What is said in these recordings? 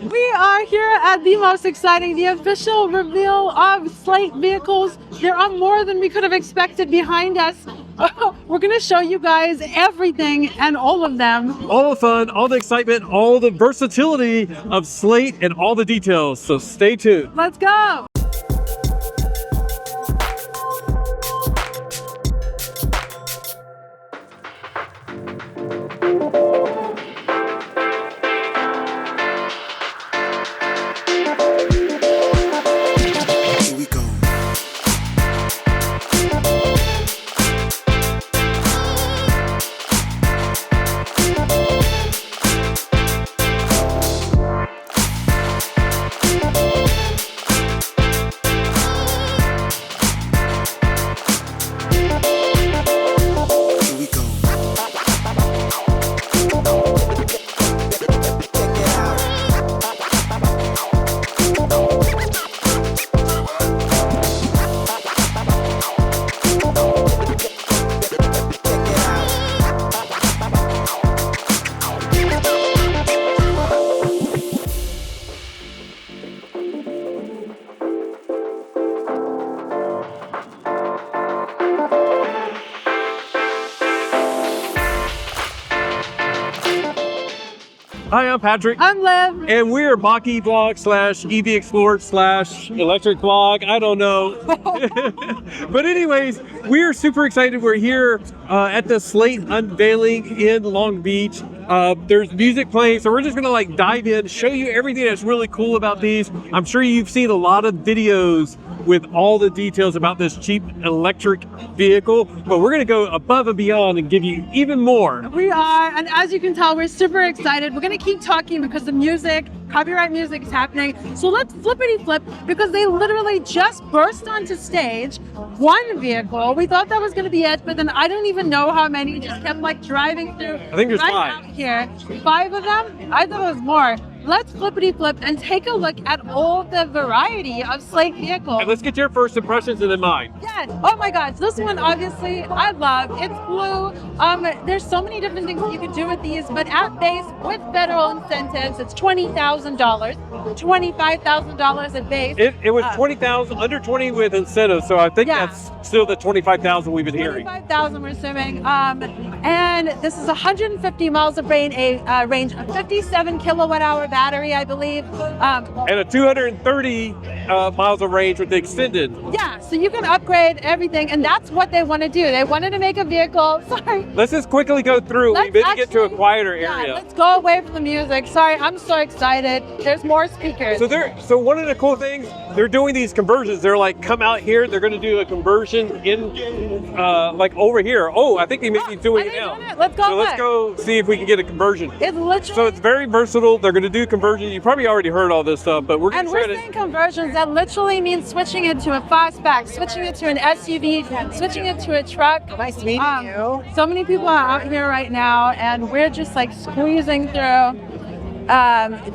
We are here at the most exciting, the official reveal of Slate vehicles. There are more than we could have expected behind us. We're going to show you guys everything and all of them. All the fun, all the excitement, all the versatility of Slate and all the details. So stay tuned. Let's go. Hi, I'm Patrick. I'm Liv. And we're Mach-E Vlog / EV Explorer / Electric Vlog. I don't know. But anyways, we're super excited. We're here at the Slate unveiling in Long Beach. There's music playing, so we're just gonna like dive in, show you everything that's really cool about these. I'm sure you've seen a lot of videos with all the details about this cheap electric vehicle, but we're gonna go above and beyond and give you even more. We are, and as you can tell, we're super excited. We're gonna keep talking because the music, copyright music is happening. So let's flippity flip, because they literally just burst onto stage. One vehicle, we thought that was gonna be it, but then I don't even know how many just kept like driving through. I think there's right 5. Out here. 5 of them? I thought it was more. Let's flippity flip and take a look at all the variety of Slate vehicles. And let's get your first impressions and then mine. Yes. Oh my gosh, this one obviously I love. It's blue. There's so many different things you can do with these, but at base with federal incentives, it's $20,000, $25,000 at base. It was 20,000, under 20 with incentives, so I think Yeah. that's still the 25,000 we've been hearing. 25,000 we're assuming. And this is 150 miles of range, a range of 57 kilowatt hour battery, I believe. And a 230 miles of range with the extended. Yeah, so you can upgrade everything, and that's what they want to do. They wanted to make a vehicle. Sorry. Let's just quickly go through. Let's We maybe get to a actually- quieter Yeah, area. let's go away from the music. Sorry, I'm so excited. There's more speakers. So one of the cool things, they're doing these conversions. They're like, come out here. They're going to do a conversion in, like over here. Oh, I think they may be doing are it they now. doing it? Let's go So let's look. go see if we can get a conversion. It's literally. So it's very versatile. They're going to do conversion. You probably already heard all this stuff, but we're going And to we're try to. saying conversions, that literally means switching it to a fastback, switching it to an SUV, switching it to a truck. Nice meeting you. So many people are out here right now, and we're just like squeezing through.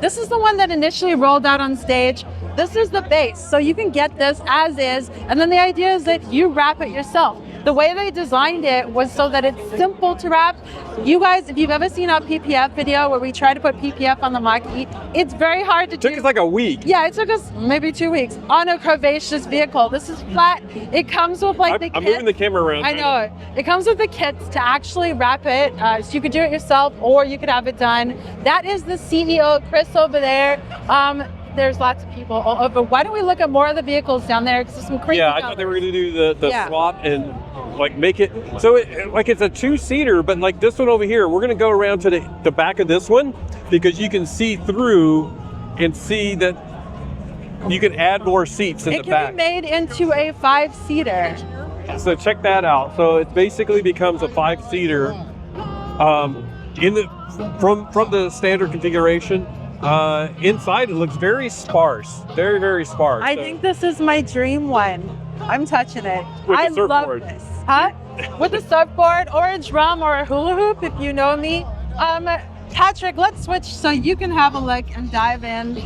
This is the one that initially rolled out on stage. This is the base, so you can get this as is, and then the idea is that you wrap it yourself. The way they designed it was so that it's simple to wrap. You guys, if you've ever seen our PPF video where we try to put PPF on the Mach-E, it's very hard to do. It took us like a week. Yeah, it took us maybe 2 weeks on a curvaceous vehicle. This is flat. It comes with like the I'm kit. moving the camera around. I know. It comes with the kits to actually wrap it. So you could do it yourself or you could have it done. That is the CEO, Chris, over there. There's lots of people all over. Why don't we look at more of the vehicles down there? Because there's some crazy Yeah, I thought they were going to do the Yeah. swap and like make it so like it's a 2-seater, but like this one over here, we're going to go around to the back of this one because you can see through and see that you can add more seats in the It back. can be made into a 5-seater. So check that out. So it basically becomes a 5-seater in the from the standard configuration. Inside it looks very sparse, very, very sparse. I So- think this is my dream one. I'm touching it. With the I love surfboard. this. Huh? With a surfboard or a drum or a hula hoop, if you know me. Patrick, let's switch so you can have a look and dive in.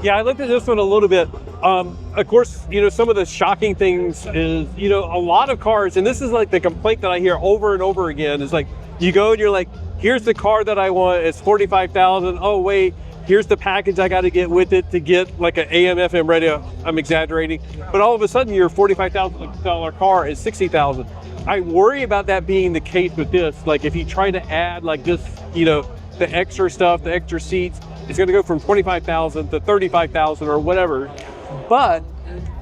Yeah, I looked at this one a little bit. Of course, you know, some of the shocking things is, you know, a lot of cars, and this is like the complaint that I hear over and over again, is like, you go and you're like, here's the car that I want, it's $45,000. Oh, wait, here's the package I got to get with it to get like an AM/FM radio. I'm exaggerating, but all of a sudden your $45,000 car is $60,000. I worry about that being the case with this. Like if you try to add like this, you know, the extra stuff, the extra seats, it's going to go from 25,000 to 35,000 or whatever. But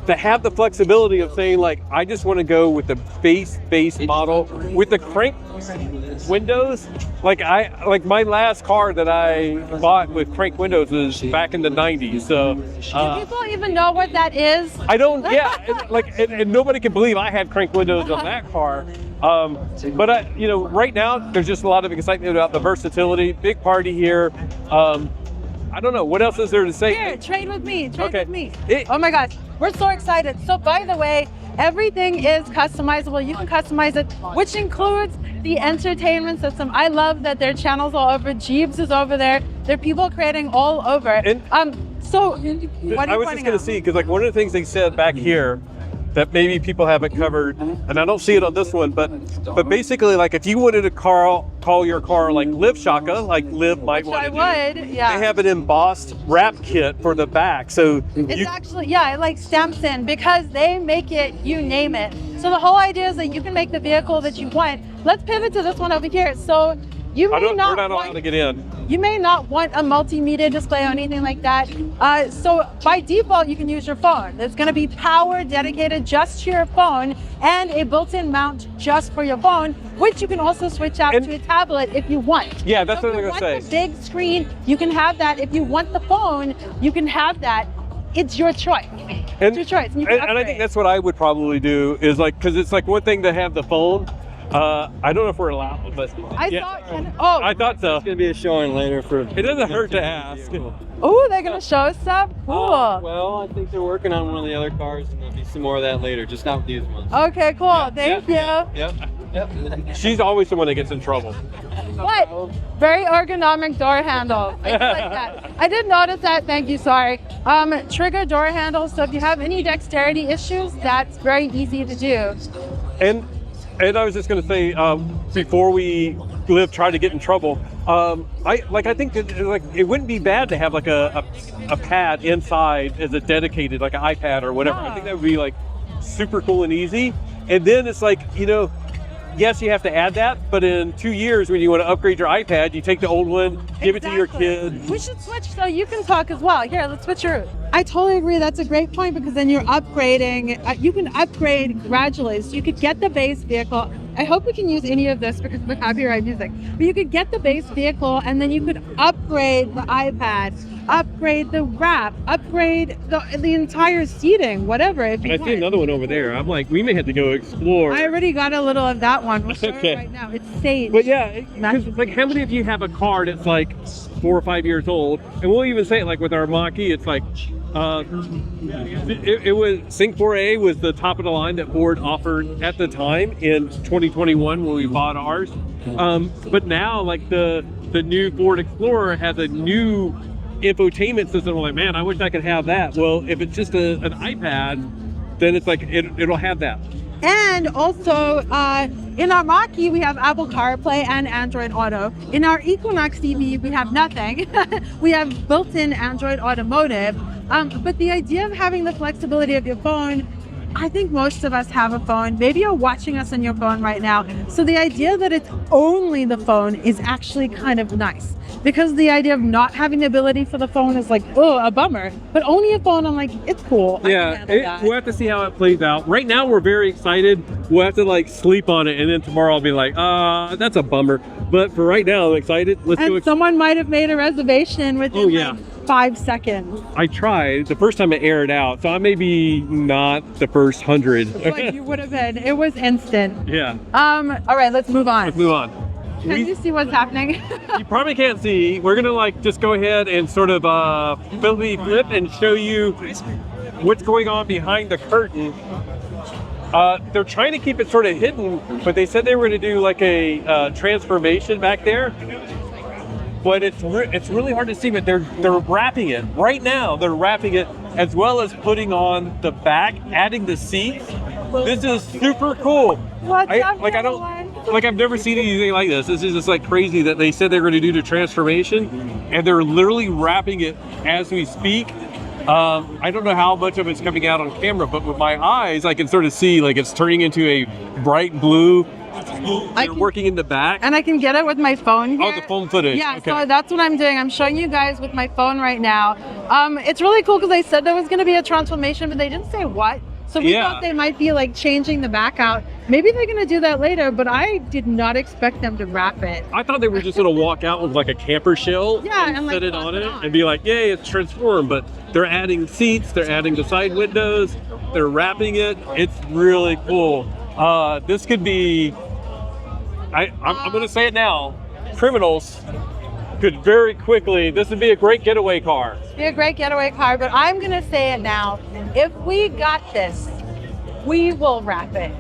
to have the flexibility of saying like, I just want to go with the base model with the crank windows. Like my last car that I bought with crank windows was back in the 90s. So do people even know what that is? I don't. Yeah, and nobody can believe I had crank windows on that car. But you know, right now there's just a lot of excitement about the versatility. Big party here. I don't know what else is there to say. Here, trade with me. With me. Oh my gosh, we're so excited. So by the way, everything is customizable. You can customize it, which includes the entertainment system. I love that there are channels all over. Jeeves is over there. There are people creating all over. And so what I was just going to see, because like one of the things they said back here that maybe people haven't covered, and I don't see it on this one, but basically like if you wanted to call your car like Liv Shaka, like Liv might want to do, yeah. They have an embossed wrap kit for the back, so it's actually, yeah, it like stamps in because they make it, you name it. So the whole idea is that you can make the vehicle that you want. Let's pivot to this one over here. So you may we're not allowed to get in. You may not want a multimedia display or anything like that. So by default, you can use your phone. There's going to be power dedicated just to your phone and a built-in mount just for your phone, which you can also switch out to a tablet if you want. Yeah, that's so what I'm going to say. If you want the big screen, you can have that. If you want the phone, you can have that. It's your choice. It's your choice. And I think that's what I would probably do is like, because it's like one thing to have the phone. I don't know if we're allowed, but I thought so. It's gonna be a showing later for. It doesn't hurt to ask. Oh, they're gonna show us stuff. Cool. Well, I think they're working on one of the other cars, and there'll be some more of that later. Just not with these ones. Okay, cool. Thank you. Yep. She's always the one that gets in trouble. What? Very ergonomic door handle. I like that. I did notice that. Thank you. Sorry. Trigger door handle. So if you have any dexterity issues, that's very easy to do. And I was just going to say, before we try to get in trouble, I think that like it wouldn't be bad to have like a pad inside as a dedicated, like an iPad or whatever. Yeah. I think that would be like super cool and easy. And then it's like, you know, yes, you have to add that, but in 2 years when you want to upgrade your iPad, you take the old one, give it to your kid. We should switch so you can talk as well. Here, let's switch your. I totally agree. That's a great point because then you're upgrading. You can upgrade gradually. So you could get the base vehicle. I hope we can use any of this because of the copyright music. But you could get the base vehicle and then you could upgrade the iPad, upgrade the wrap, upgrade the entire seating, whatever. If you I see another one over there. I'm like, we may have to go explore. I already got a little of that one. We'll show Okay. it right now. It's Sage. But yeah, because like how many of you have a car that's like 4 or 5 years old? And we'll even say it like with our Mach-E, it's like, it was Sync 4A was the top of the line that Ford offered at the time in 2021 when we bought ours. But now like the new Ford Explorer has a new infotainment system. I'm like, man, I wish I could have that. Well, if it's just an iPad, then it's like it'll have that. And also, in our Mach-E, we have Apple CarPlay and Android Auto. In our Equinox EV, we have nothing. We have built-in Android Automotive. But the idea of having the flexibility of your phone, I think most of us have a phone. Maybe you're watching us on your phone right now. So the idea that it's only the phone is actually kind of nice. Because the idea of not having the ability for the phone is like, oh, a bummer. But only a phone, I'm like, it's cool. Yeah, we'll have to see how it plays out. Right now, we're very excited. We'll have to like sleep on it, and then tomorrow I'll be like, that's a bummer. But for right now, I'm excited. Let's go. Someone might have made a reservation within like 5 seconds. I tried the first time it aired out, so I may be not the first 100. But you would have been. It was instant. Yeah. All right, let's move on. Let's move on. Can you see what's happening? You probably can't see. We're gonna like just go ahead and sort of flip and show you what's going on behind the curtain. They're trying to keep it sort of hidden, but they said they were gonna do like a transformation back there. But it's really hard to see, but they're wrapping it right now. They're wrapping it as well as putting on the back, adding the seats. This is super cool. I've never seen anything like this. This is just like crazy that they said they're going to do the transformation. and they're literally wrapping it as we speak. I don't know how much of it's coming out on camera, but with my eyes, I can sort of see like it's turning into a bright blue. They're working in the back. And I can get it with my phone here. Oh, the phone footage. Yeah, okay. so that's what I'm doing. I'm showing you guys with my phone right now. It's really cool because they said there was going to be a transformation, but they didn't say what. So we thought they might be like changing the back out. Maybe they're going to do that later, but I did not expect them to wrap it. I thought they were just going to walk out with like a camper shell and set it on it and be like, yay, it's transformed. But they're adding seats, they're adding the side windows, they're wrapping it. It's really cool. This could be, I'm going to say it now, criminals could very quickly, this would be a great getaway car. It'd be a great getaway car, but I'm going to say it now. If we got this, we will wrap it.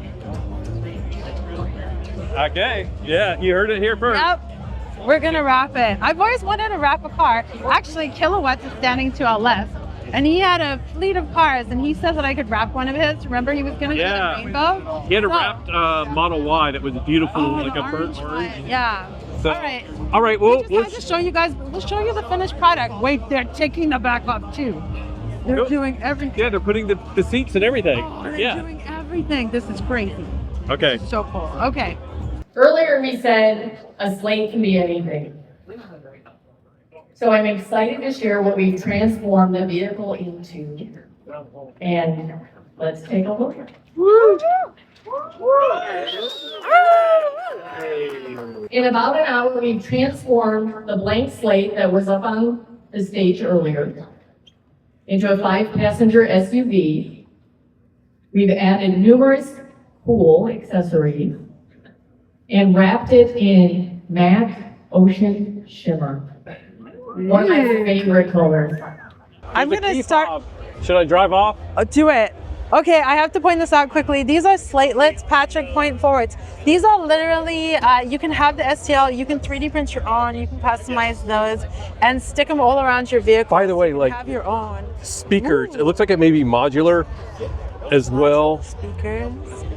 Okay, yeah, you heard it here first. Yep, we're going to wrap it. I've always wanted to wrap a car. Actually, Kilowatts is standing to our left, and he had a fleet of cars, and he said that I could wrap one of his. Remember, he was going to do the rainbow? He had a wrapped Model Y that was beautiful, like a burnt orange. Yeah. So, all right. Well, we'll just show you guys. We'll show you the finished product. Wait, they're taking the back off too. They're doing everything. Yeah, they're putting the seats and everything. They're doing everything. This is crazy. Okay. So cool. Okay. Earlier we said a slate can be anything. So I'm excited to share what we've transformed the vehicle into. And let's take a look. In about an hour, we've transformed the blank slate that was up on the stage earlier into a 5-passenger SUV. We've added numerous cool accessories and wrapped it in matte ocean shimmer. One of my favorite colors. I'm going to start. Should I drive off? Do it. Okay, I have to point this out quickly. These are Slatelets Patrick point forwards. These are literally, you can have the STL, you can 3D print your own, you can customize those and stick them all around your vehicle. By the way, like, have your own speakers. Ooh. It looks like it may be modular as well. Speakers.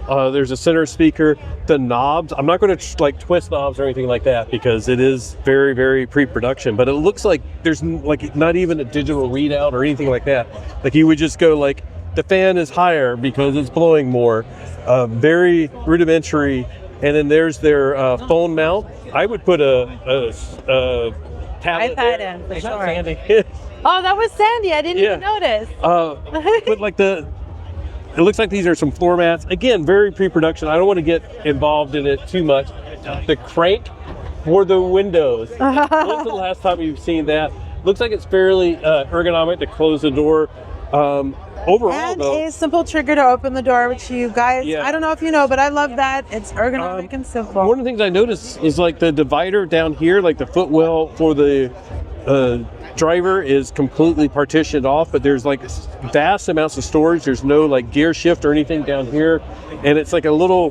There's a center speaker. The knobs, I'm not going to like twist knobs or anything like that because it is very, very pre-production, but it looks like there's like not even a digital readout or anything like that. Like you would just go like, the fan is higher because it's blowing more. Very rudimentary. And then there's their phone mount. I would put a tablet iPad there. in, for It's sure. not Sandy. Oh, that was Sandy. I didn't even notice. But like it looks like these are some floor mats. Again, very pre-production. I don't want to get involved in it too much. The crank for the windows. When's the last time you've seen that? Looks like it's fairly ergonomic to close the door. Overall, and though, a simple trigger to open the door, which you guys, I don't know if you know, but I love that. It's ergonomic and simple. One of the things I noticed is like the divider down here, like the footwell for the driver is completely partitioned off, but there's like vast amounts of storage. There's no like gear shift or anything down here. And it's like a little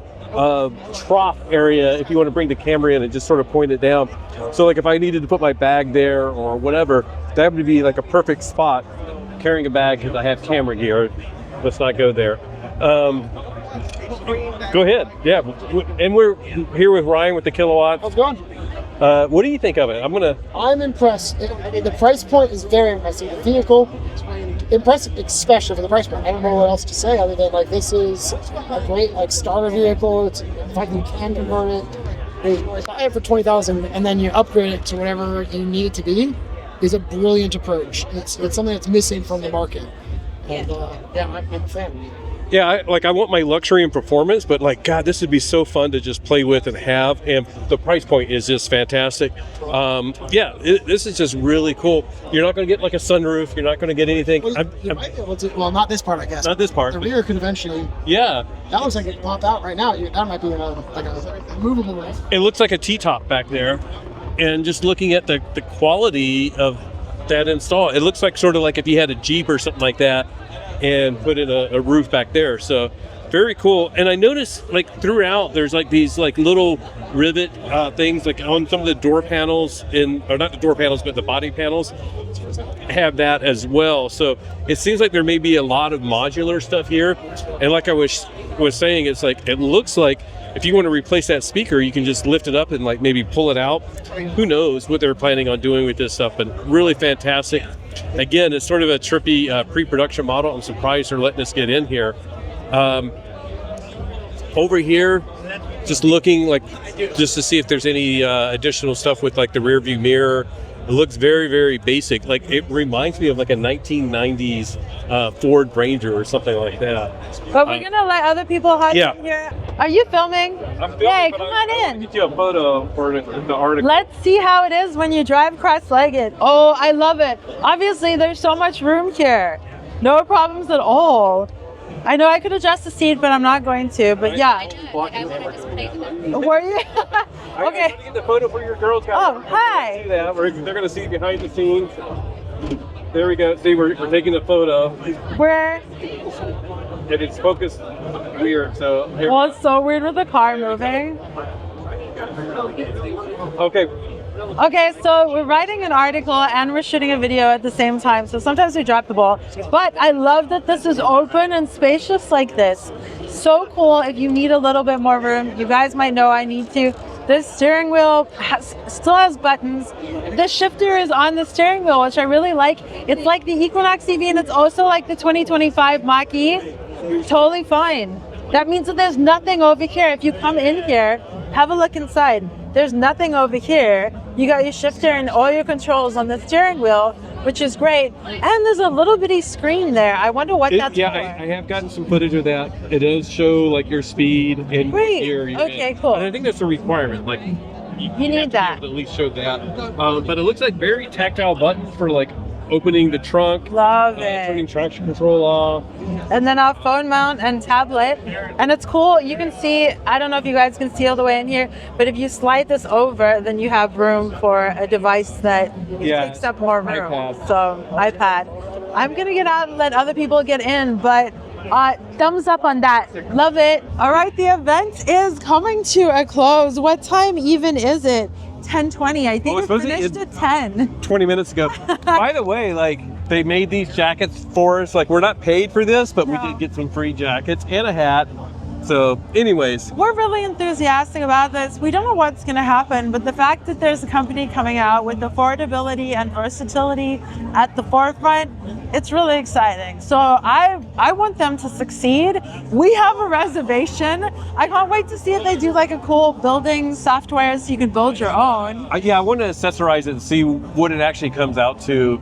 trough area if you want to bring the camera in and just sort of point it down. So like if I needed to put my bag there or whatever, that would be like a perfect spot. Carrying a bag because I have camera gear. Let's not go there. Go ahead. Yeah. And we're here with Ryan with the Kilowatts. How's it going? What do you think of it? I'm impressed. The price point is very impressive. The vehicle, impressive, especially for the price point. I don't know what else to say other than like this is a great like starter vehicle. It's, in fact, you can convert it. Buy it for $20,000 and then you upgrade it to whatever you need it to be. Is a brilliant approach. It's something that's missing from the market. And I'm a fan. Yeah, I want my luxury and performance, but like, God, this would be so fun to just play with and have. And the price point is just fantastic. This is just really cool. You're not going to get like a sunroof. You're not going to get anything. You might be able to, well, not this part, I guess. Not this part. The rear conventionally. Yeah. That looks like it popped out right now. That might be a movable one. It looks like a T-top back there. And just looking at the quality of that install, it looks like sort of like if you had a Jeep or something like that and put in a roof back there. So very cool. And I noticed like throughout there's like these like little rivet things like on some of the door panels or not the door panels, but the body panels have that as well. So it seems like there may be a lot of modular stuff here. And like I was saying, it's like, it looks like if you want to replace that speaker, you can just lift it up and like maybe pull it out. Who knows what they're planning on doing with this stuff, but really fantastic. Again, it's sort of a trippy pre-production model. I'm surprised they're letting us get in here. Over here, just looking like just to see if there's any additional stuff with like the rear view mirror. It looks very, very basic. Like it reminds me of like a 1990s Ford Ranger or something like that. But we're gonna let other people hide in here. Are you filming? I'm filming, Hey, but come I'm on in. gonna get you a photo for the article. Let's see how it is when you drive cross-legged. Oh, I love it. Obviously, there's so much room here. No problems at all. I know I could adjust the seat, but I'm not going to. But yeah. Were you? Okay. I'm get the photo for your girls. Oh, hi. See that? They're going to see behind the scenes. There we go. See, we're taking a photo. Where? And it's focused weird. So here. Well, it's so weird with the car moving. Okay. Okay, so we're writing an article and we're shooting a video at the same time, so sometimes we drop the ball. But I love that this is open and spacious like this. So cool. If you need a little bit more room, you guys might know I need to. This steering wheel still has buttons. The shifter is on the steering wheel, which I really like. It's like the Equinox EV, and it's also like the 2025 Mach-E. Totally fine. That means that there's nothing over here. If you come in here, have a look inside. There's nothing over here. You got your shifter and all your controls on the steering wheel, which is great. And there's a little bitty screen there. I wonder what that's for. I have gotten some footage of that. It does show like your speed and Great. gear. Okay, cool. And I think that's a requirement. Like you need that. At least show that. But it looks like very tactile buttons for like opening the trunk, Love turning it. traction control off. And then our phone mount and tablet. And it's cool. You can see, I don't know if you guys can see all the way in here, but if you slide this over, then you have room for a device that takes up more room. iPad. So, iPad. I'm going to get out and let other people get in, but thumbs up on that. Love it. All right, the event is coming to a close. What time even is it? 10:20. I think it finished at 10. 20 minutes ago. By the way, like they made these jackets for us. Like we're not paid for this, but we did get some free jackets and a hat. So anyways. We're really enthusiastic about this. We don't know what's going to happen, but the fact that there's a company coming out with affordability and versatility at the forefront, it's really exciting. So I want them to succeed. We have a reservation. I can't wait to see if they do like a cool building software so you can build your own. I want to accessorize it and see what it actually comes out to.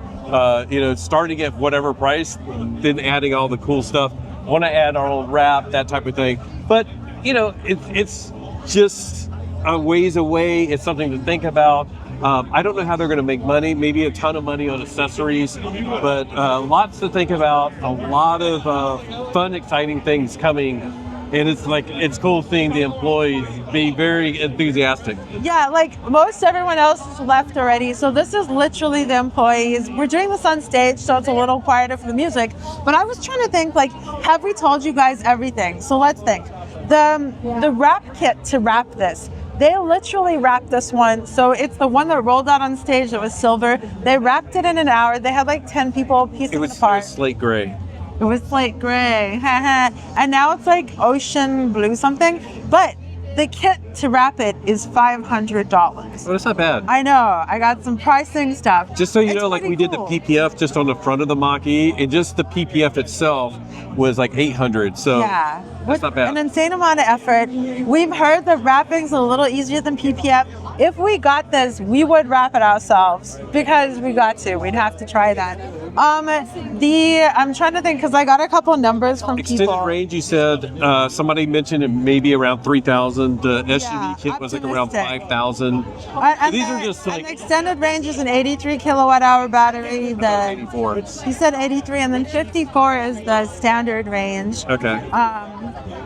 Starting at whatever price, then adding all the cool stuff. I want to add our own wrap, that type of thing. But, it's just a ways away. It's something to think about. I don't know how they're going to make money, maybe a ton of money on accessories, but lots to think about, a lot of fun, exciting things coming. And it's cool seeing the employees be very enthusiastic. Yeah, like most everyone else has left already. So this is literally the employees. We're doing this on stage, so it's a little quieter for the music. But I was trying to think, like, have we told you guys everything? So let's think. The wrap kit to wrap this. They literally wrapped this one. So it's the one that rolled out on stage that was silver. They wrapped it in an hour. They had like 10 people piecing it apart. It was slate gray. It was slate gray. And now it's like ocean blue something. But the kit to wrap it is $500. Oh, that's not bad. I know. I got some pricing stuff. Just so you It's know, like we pretty did the cool. PPF just on the front of the Mach-E, and just the PPF itself was like $800. So Yeah. that's With not bad. an insane amount of effort. We've heard that wrapping's a little easier than PPF. If we got this, we would wrap it ourselves because we got to. We'd have to try that. I'm trying to think because I got a couple numbers from Extended people. range, you said somebody mentioned it maybe around 3,000. The SUV kit was like around optimistic. 5,000. And These the- are just and like the extended range is an 83 kilowatt hour battery. 84. He said 83, and then 54 is the standard range. Okay.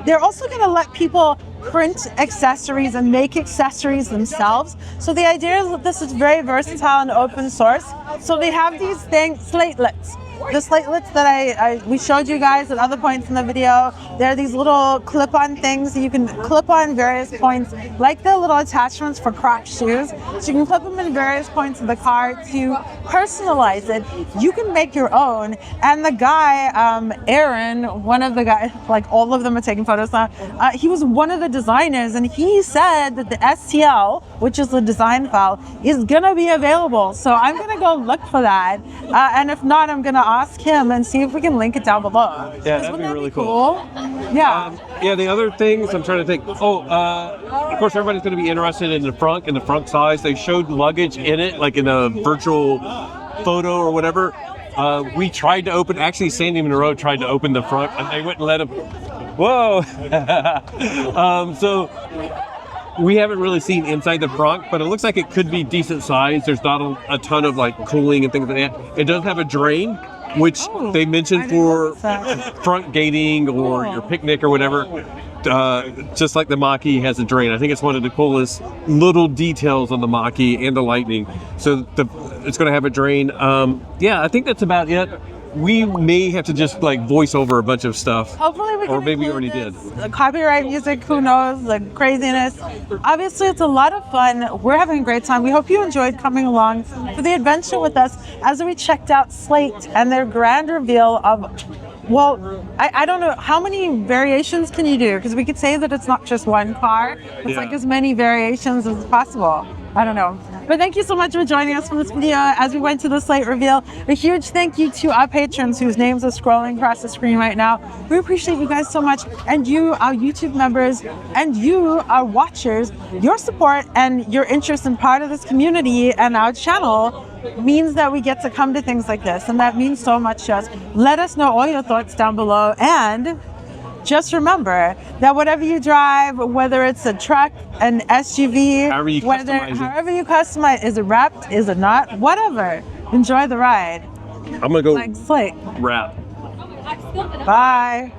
They're also going to let people print accessories and make accessories themselves. So the idea is that this is very versatile and open source. So they have these things, slatelets. the Slatelets that we showed you guys at other points in the video, there are these little clip-on things that you can clip on various points, like the little attachments for Crocs shoes. So you can clip them in various points of the car to personalize it. You can make your own. And the guy, Aaron, one of the guys, like all of them are taking photos now, he was one of the designers, and he said that the STL, which is the design file, is gonna be available. So I'm gonna go look for that. And if not, I'm gonna ask him and see if we can link it down below. Yeah, that'd be really cool. Yeah. Yeah, the other things I'm trying to think. Oh, of course, everybody's going to be interested in the front size. They showed luggage in it, like in a virtual photo or whatever. We tried to open. Actually, Sandy Monroe tried to open the front, and they wouldn't let him. Whoa. So we haven't really seen inside the front, but it looks like it could be decent size. There's not a ton of like cooling and things like that. It does have a drain, which they mentioned for front gating or your picnic or whatever. Just like the Mach-E has a drain. I think it's one of the coolest little details on the Mach-E and the Lightning. So it's going to have a drain. Yeah, I think that's about it. We may have to just like voice over a bunch of stuff. Hopefully we can. Or maybe we already did. Copyright music, who knows, like craziness. Obviously, it's a lot of fun. We're having a great time. We hope you enjoyed coming along for the adventure with us as we checked out Slate and their grand reveal of, well, I don't know, how many variations can you do? Because we could say that it's not just one car. It's like as many variations as possible. I don't know. But thank you so much for joining us for this video as we went to the Slate reveal. A huge thank you to our patrons whose names are scrolling across the screen right now. We appreciate you guys so much. And you, our YouTube members, and you, our watchers, your support and your interest in part of this community and our channel means that we get to come to things like this. And that means so much to us. Let us know all your thoughts down below. And just remember that whatever you drive, whether it's a truck, an SUV, however you customize, is it wrapped, is it not, whatever, enjoy the ride. I'm gonna go like Slate. wrap. Bye.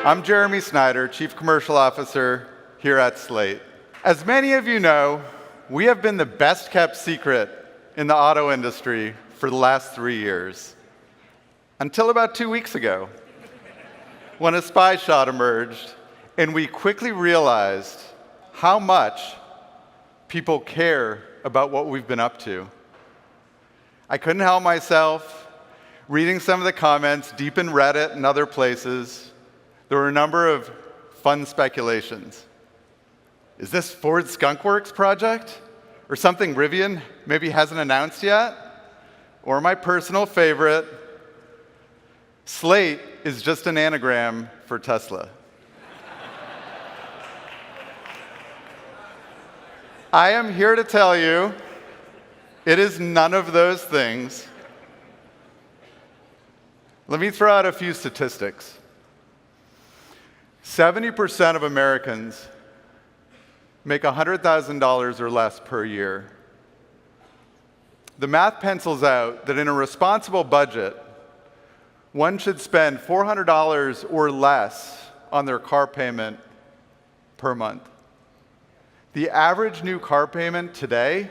I'm Jeremy Snyder, Chief Commercial Officer here at Slate. As many of you know, we have been the best kept secret in the auto industry for the last 3 years. Until about 2 weeks ago, when a spy shot emerged, and we quickly realized how much people care about what we've been up to. I couldn't help myself reading some of the comments deep in Reddit and other places. There were a number of fun speculations. Is this Ford Skunk Works project? Or something Rivian maybe hasn't announced yet? Or my personal favorite, Slate is just an anagram for Tesla. I am here to tell you, it is none of those things. Let me throw out a few statistics. 70% of Americans make $100,000 or less per year. The math pencils out that in a responsible budget, one should spend $400 or less on their car payment per month. The average new car payment today,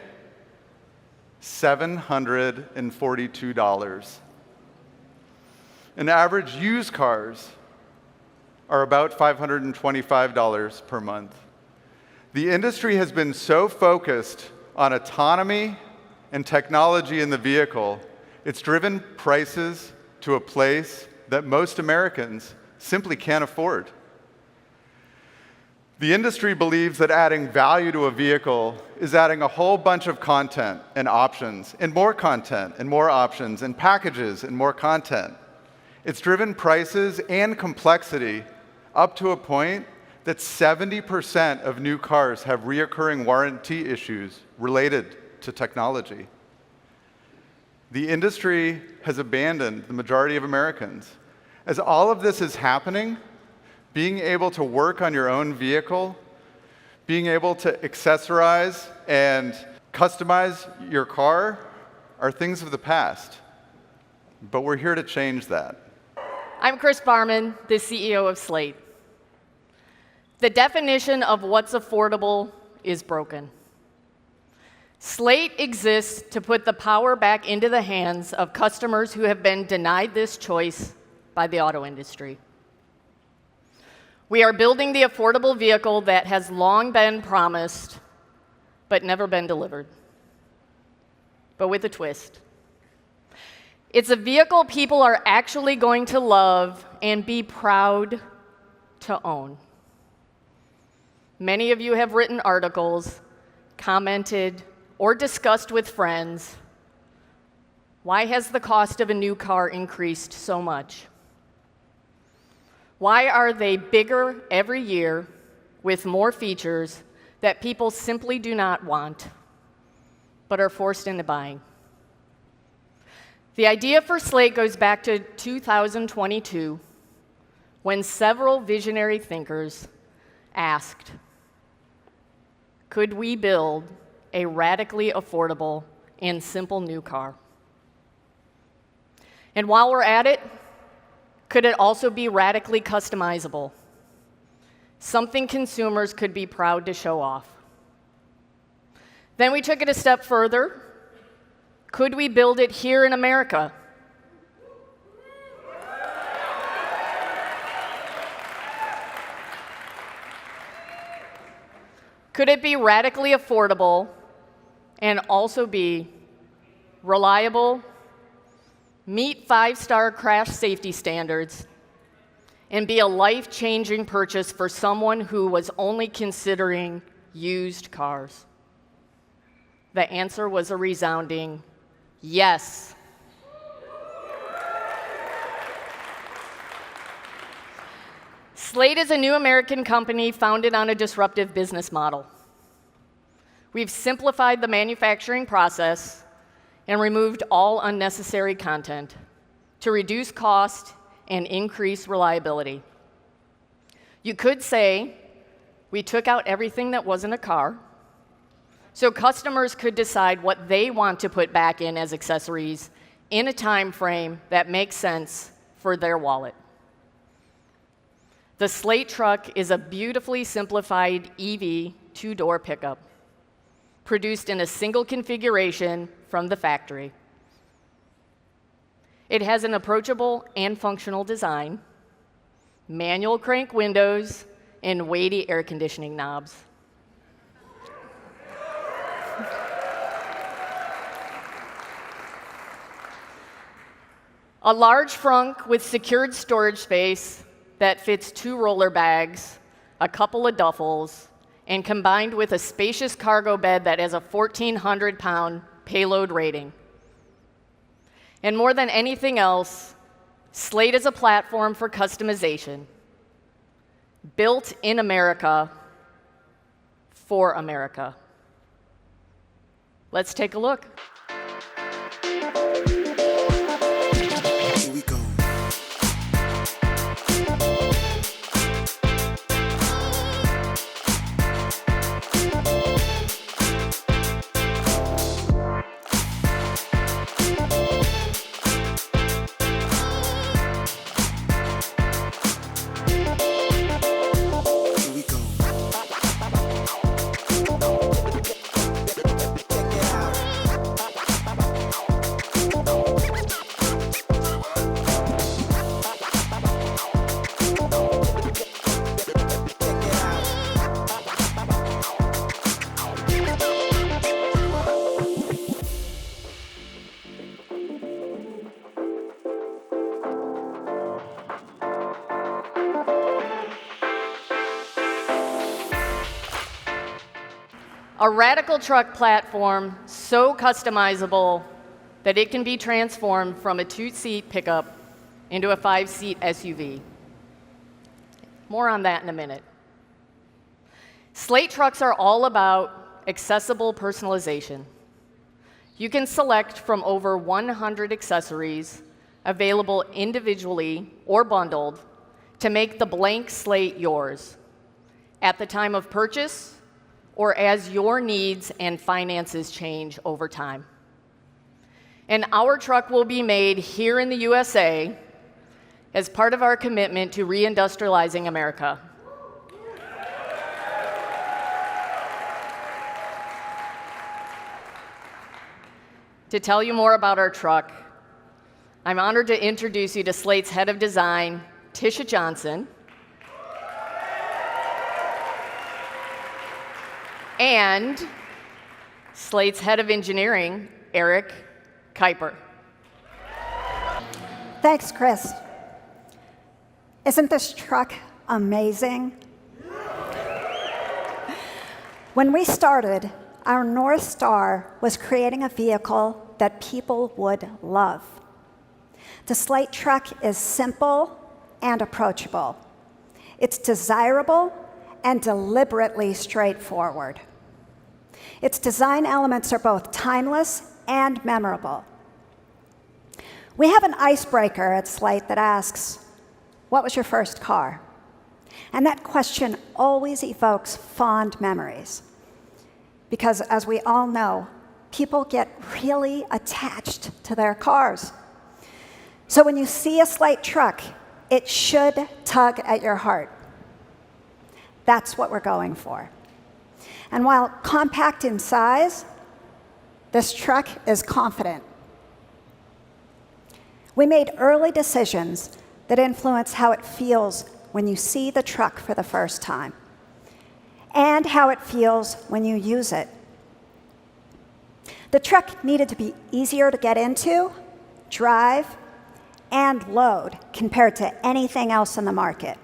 $742. And average used cars are about $525 per month. The industry has been so focused on autonomy and technology in the vehicle, it's driven prices to a place that most Americans simply can't afford. The industry believes that adding value to a vehicle is adding a whole bunch of content and options, and more content and more options, and packages and more content. It's driven prices and complexity up to a point that 70% of new cars have reoccurring warranty issues related to technology. The industry has abandoned the majority of Americans. As all of this is happening, being able to work on your own vehicle, being able to accessorize and customize your car are things of the past. But we're here to change that. I'm Chris Barman, the CEO of Slate. The definition of what's affordable is broken. Slate exists to put the power back into the hands of customers who have been denied this choice by the auto industry. We are building the affordable vehicle that has long been promised but never been delivered, but with a twist. It's a vehicle people are actually going to love and be proud to own. Many of you have written articles, commented, or discussed with friends, why has the cost of a new car increased so much? Why are they bigger every year with more features that people simply do not want, but are forced into buying? The idea for Slate goes back to 2022, when several visionary thinkers asked, could we build a radically affordable and simple new car? And while we're at it, could it also be radically customizable? Something consumers could be proud to show off. Then we took it a step further. Could we build it here in America? Could it be radically affordable and also be reliable, meet 5-star crash safety standards, and be a life-changing purchase for someone who was only considering used cars? The answer was a resounding yes. Slate is a new American company founded on a disruptive business model. We've simplified the manufacturing process and removed all unnecessary content to reduce cost and increase reliability. You could say we took out everything that wasn't a car, so customers could decide what they want to put back in as accessories in a time frame that makes sense for their wallet. The Slate truck is a beautifully simplified EV 2-door pickup, produced in a single configuration from the factory. It has an approachable and functional design, manual crank windows, and weighty air conditioning knobs. A large trunk with secured storage space that fits 2 roller bags, a couple of duffels, and combined with a spacious cargo bed that has a 1,400-pound payload rating. And more than anything else, Slate is a platform for customization, built in America for America. Let's take a look. Here we go. Here we go. A radical truck platform so customizable that it can be transformed from a 2-seat pickup into a 5-seat SUV. More on that in a minute. Slate trucks are all about accessible personalization. You can select from over 100 accessories available individually or bundled to make the blank slate yours at the time of purchase or as your needs and finances change over time. And our truck will be made here in the USA as part of our commitment to reindustrializing America. to tell you more about our truck, I'm honored to introduce you to Slate's head of design, Tisha Johnson, and Slate's head of engineering, Eric Kuiper. Thanks, Chris. Isn't this truck amazing? When we started, our North Star was creating a vehicle that people would love. The Slate truck is simple and approachable. It's desirable and deliberately straightforward. Its design elements are both timeless and memorable. We have an icebreaker at Slate that asks, what was your first car? And that question always evokes fond memories. Because as we all know, people get really attached to their cars. So when you see a Slate truck, it should tug at your heart. That's what we're going for. And while compact in size, this truck is confident. We made early decisions that influence how it feels when you see the truck for the first time, and how it feels when you use it. The truck needed to be easier to get into, drive, and load compared to anything else in the market.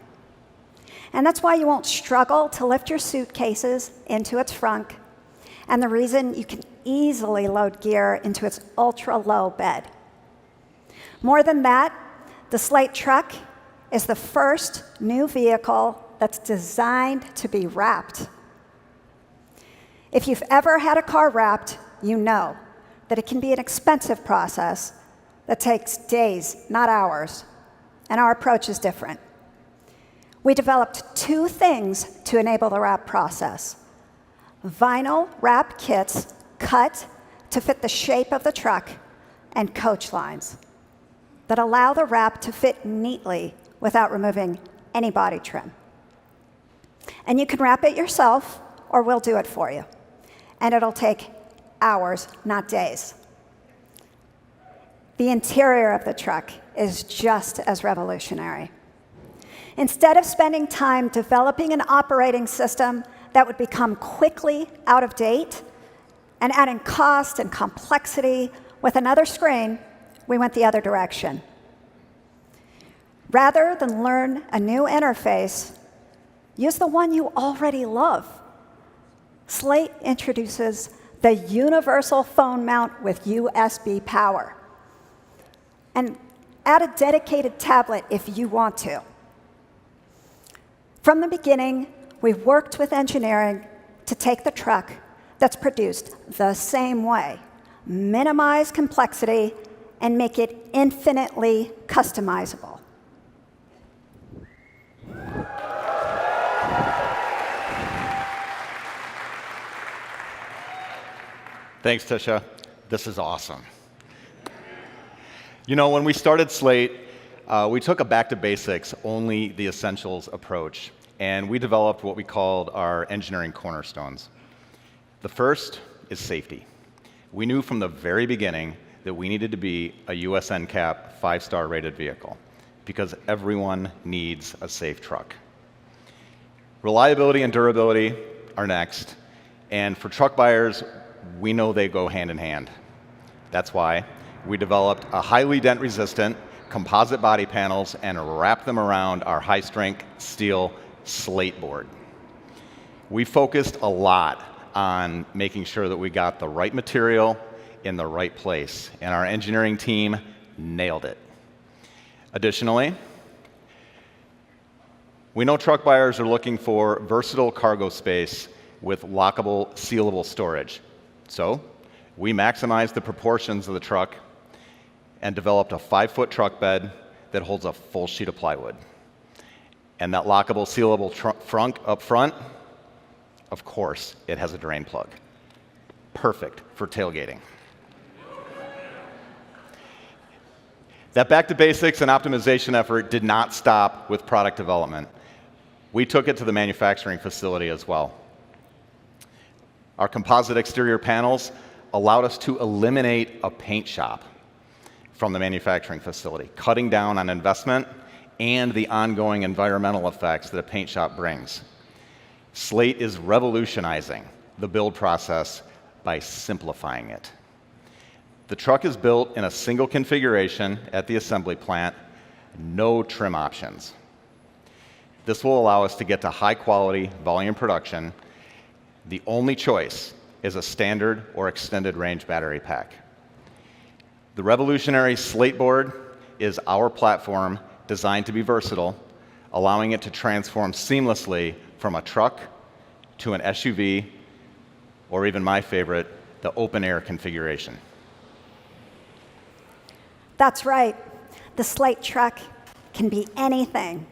And that's why you won't struggle to lift your suitcases into its frunk, and the reason you can easily load gear into its ultra-low bed. More than that, the Slate truck is the first new vehicle that's designed to be wrapped. If you've ever had a car wrapped, you know that it can be an expensive process that takes days, not hours, and our approach is different. We developed two things to enable the wrap process: vinyl wrap kits cut to fit the shape of the truck, and coach lines that allow the wrap to fit neatly without removing any body trim. And you can wrap it yourself, or we'll do it for you. And it'll take hours, not days. The interior of the truck is just as revolutionary. Instead of spending time developing an operating system that would become quickly out of date and adding cost and complexity with another screen, we went the other direction. Rather than learn a new interface, use the one you already love. Slate introduces the universal phone mount with USB power. And add a dedicated tablet if you want to. From the beginning, we've worked with engineering to take the truck that's produced the same way, minimize complexity, and make it infinitely customizable. Thanks, Tisha. This is awesome. You know, when we started Slate, we took a back to basics, only the essentials approach, and we developed what we called our engineering cornerstones. The first is safety. We knew from the very beginning that we needed to be a US NCAP 5-star rated vehicle because everyone needs a safe truck. Reliability and durability are next, and for truck buyers, we know they go hand in hand. That's why we developed a highly dent resistant composite body panels and wrapped them around our high-strength steel Slate board. We focused a lot on making sure that we got the right material in the right place, and our engineering team nailed it. Additionally, we know truck buyers are looking for versatile cargo space with lockable, sealable storage. So we maximized the proportions of the truck and developed a 5-foot truck bed that holds a full sheet of plywood. And that lockable, sealable frunk up front, of course, it has a drain plug. Perfect for tailgating. That back to basics and optimization effort did not stop with product development. We took it to the manufacturing facility as well. Our composite exterior panels allowed us to eliminate a paint shop from the manufacturing facility, cutting down on investment and the ongoing environmental effects that a paint shop brings. Slate is revolutionizing the build process by simplifying it. The truck is built in a single configuration at the assembly plant, no trim options. This will allow us to get to high quality volume production. The only choice is a standard or extended range battery pack. The revolutionary Slate board is our platform designed to be versatile, allowing it to transform seamlessly from a truck to an SUV, or even my favorite, the open air configuration. That's right. The Slate truck can be anything,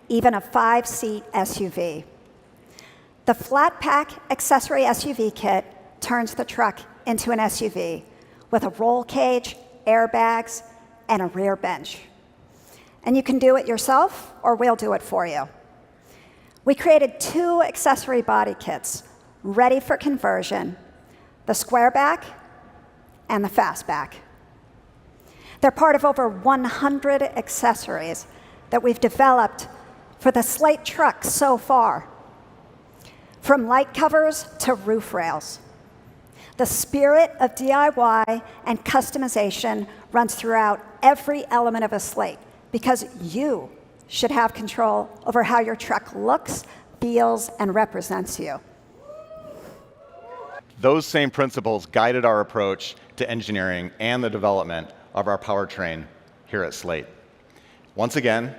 even a 5-seat SUV. The flat pack accessory SUV kit turns the truck into an SUV with a roll cage, airbags, and a rear bench. And you can do it yourself, or we'll do it for you. We created 2 accessory body kits ready for conversion, the square back and the fastback. They're part of over 100 accessories that we've developed for the Slate truck so far, from light covers to roof rails. The spirit of DIY and customization runs throughout every element of a Slate because you should have control over how your truck looks, feels, and represents you. Those same principles guided our approach to engineering and the development of our powertrain here at Slate. Once again,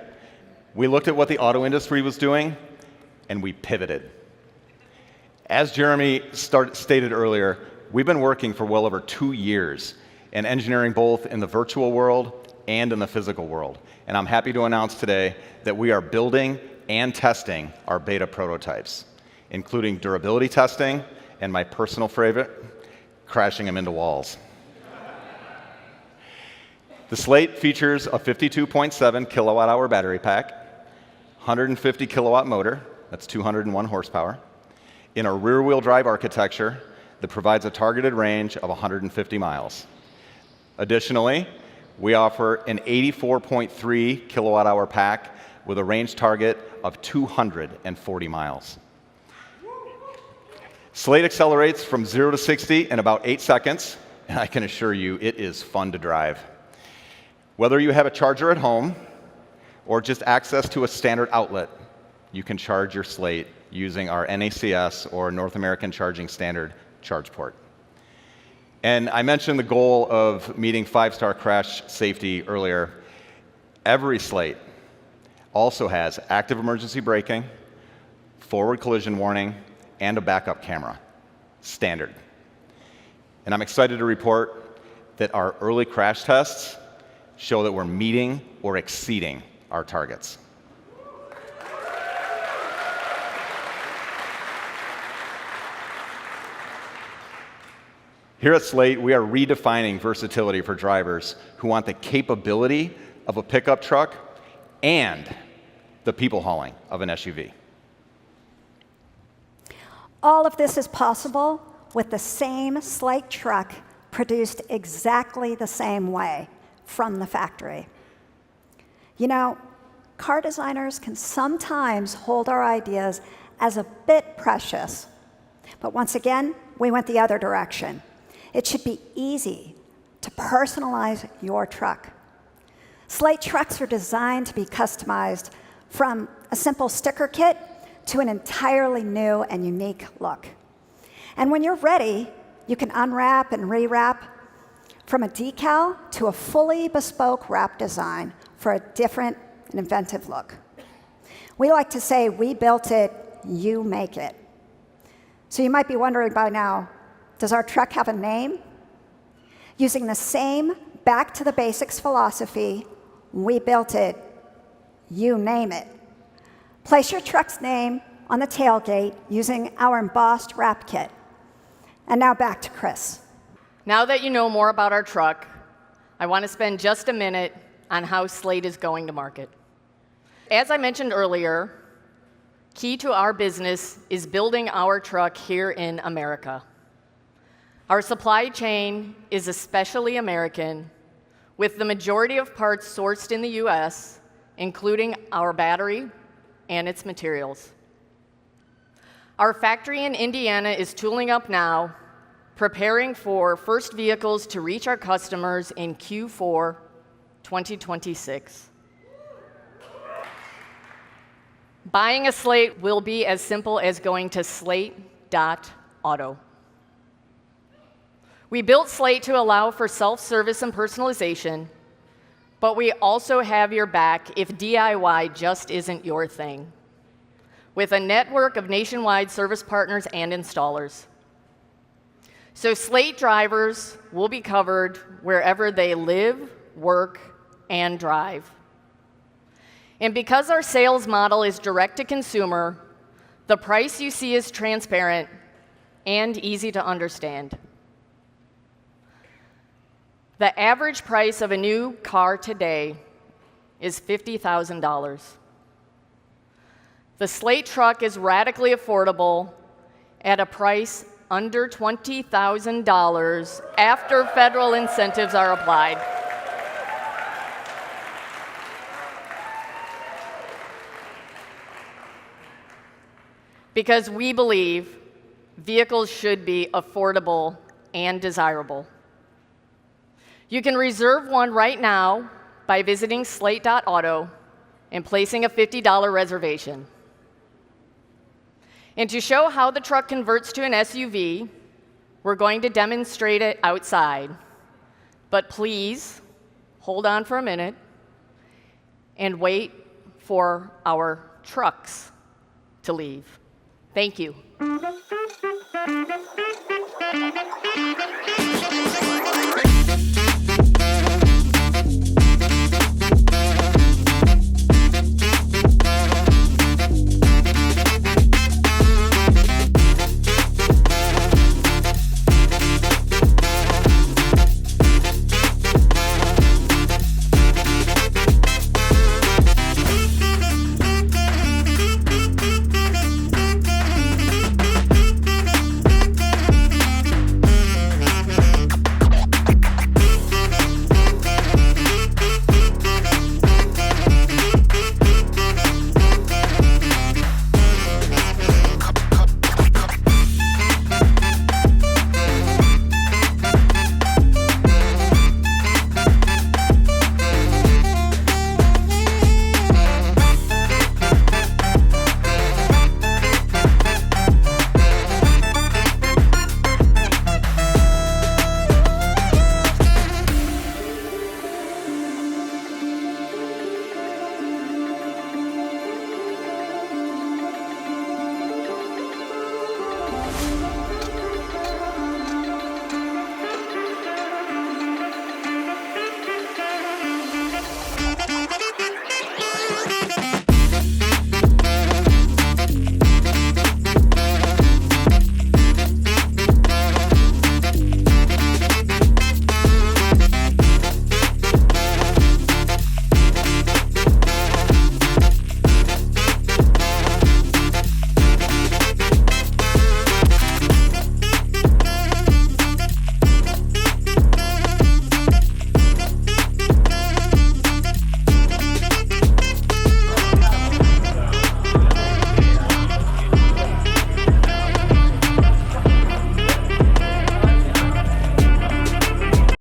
we looked at what the auto industry was doing, and we pivoted. As Jeremy stated earlier, we've been working for well over 2 years in engineering both in the virtual world and in the physical world. And I'm happy to announce today that we are building and testing our beta prototypes, including durability testing and my personal favorite, crashing them into walls. The Slate features a 52.7 kilowatt hour battery pack, 150 kilowatt motor, that's 201 horsepower, in a rear wheel drive architecture that provides a targeted range of 150 miles. Additionally, we offer an 84.3 kilowatt hour pack with a range target of 240 miles. Slate accelerates from 0 to 60 in about 8 seconds, and I can assure you it is fun to drive. Whether you have a charger at home or just access to a standard outlet, you can charge your Slate using our NACS or North American Charging Standard charge port. And I mentioned the goal of meeting 5-star crash safety earlier. Every Slate also has active emergency braking, forward collision warning, and a backup camera, standard. And I'm excited to report that our early crash tests show that we're meeting or exceeding our targets. Here at Slate, we are redefining versatility for drivers who want the capability of a pickup truck and the people hauling of an SUV. All of this is possible with the same Slate truck produced exactly the same way from the factory. You know, car designers can sometimes hold our ideas as a bit precious. But once again, we went the other direction. It should be easy to personalize your truck. Slate trucks are designed to be customized from a simple sticker kit to an entirely new and unique look. And when you're ready, you can unwrap and rewrap from a decal to a fully bespoke wrap design for a different and inventive look. We like to say, we built it, you make it. So you might be wondering by now, does our truck have a name? Using the same back to the basics philosophy, we built it, you name it. Place your truck's name on the tailgate using our embossed wrap kit. And now back to Chris. Now that you know more about our truck, I want to spend just a minute on how Slate is going to market. As I mentioned earlier, key to our business is building our truck here in America. Our supply chain is especially American, with the majority of parts sourced in the US, including our battery and its materials. Our factory in Indiana is tooling up now, preparing for first vehicles to reach our customers in Q4 2026. Buying a Slate will be as simple as going to slate.auto. We built Slate to allow for self-service and personalization, but we also have your back if DIY just isn't your thing, with a network of nationwide service partners and installers. So Slate drivers will be covered wherever they live, work, and drive. And because our sales model is direct to consumer, the price you see is transparent and easy to understand. The average price of a new car today is $50,000. The Slate truck is radically affordable at a price under $20,000 after federal incentives are applied. Because we believe vehicles should be affordable and desirable. You can reserve one right now by visiting slate.auto and placing a $50 reservation. And to show how the truck converts to an SUV, we're going to demonstrate it outside. But please, hold on for a minute and wait for our trucks to leave. Thank you. Ready?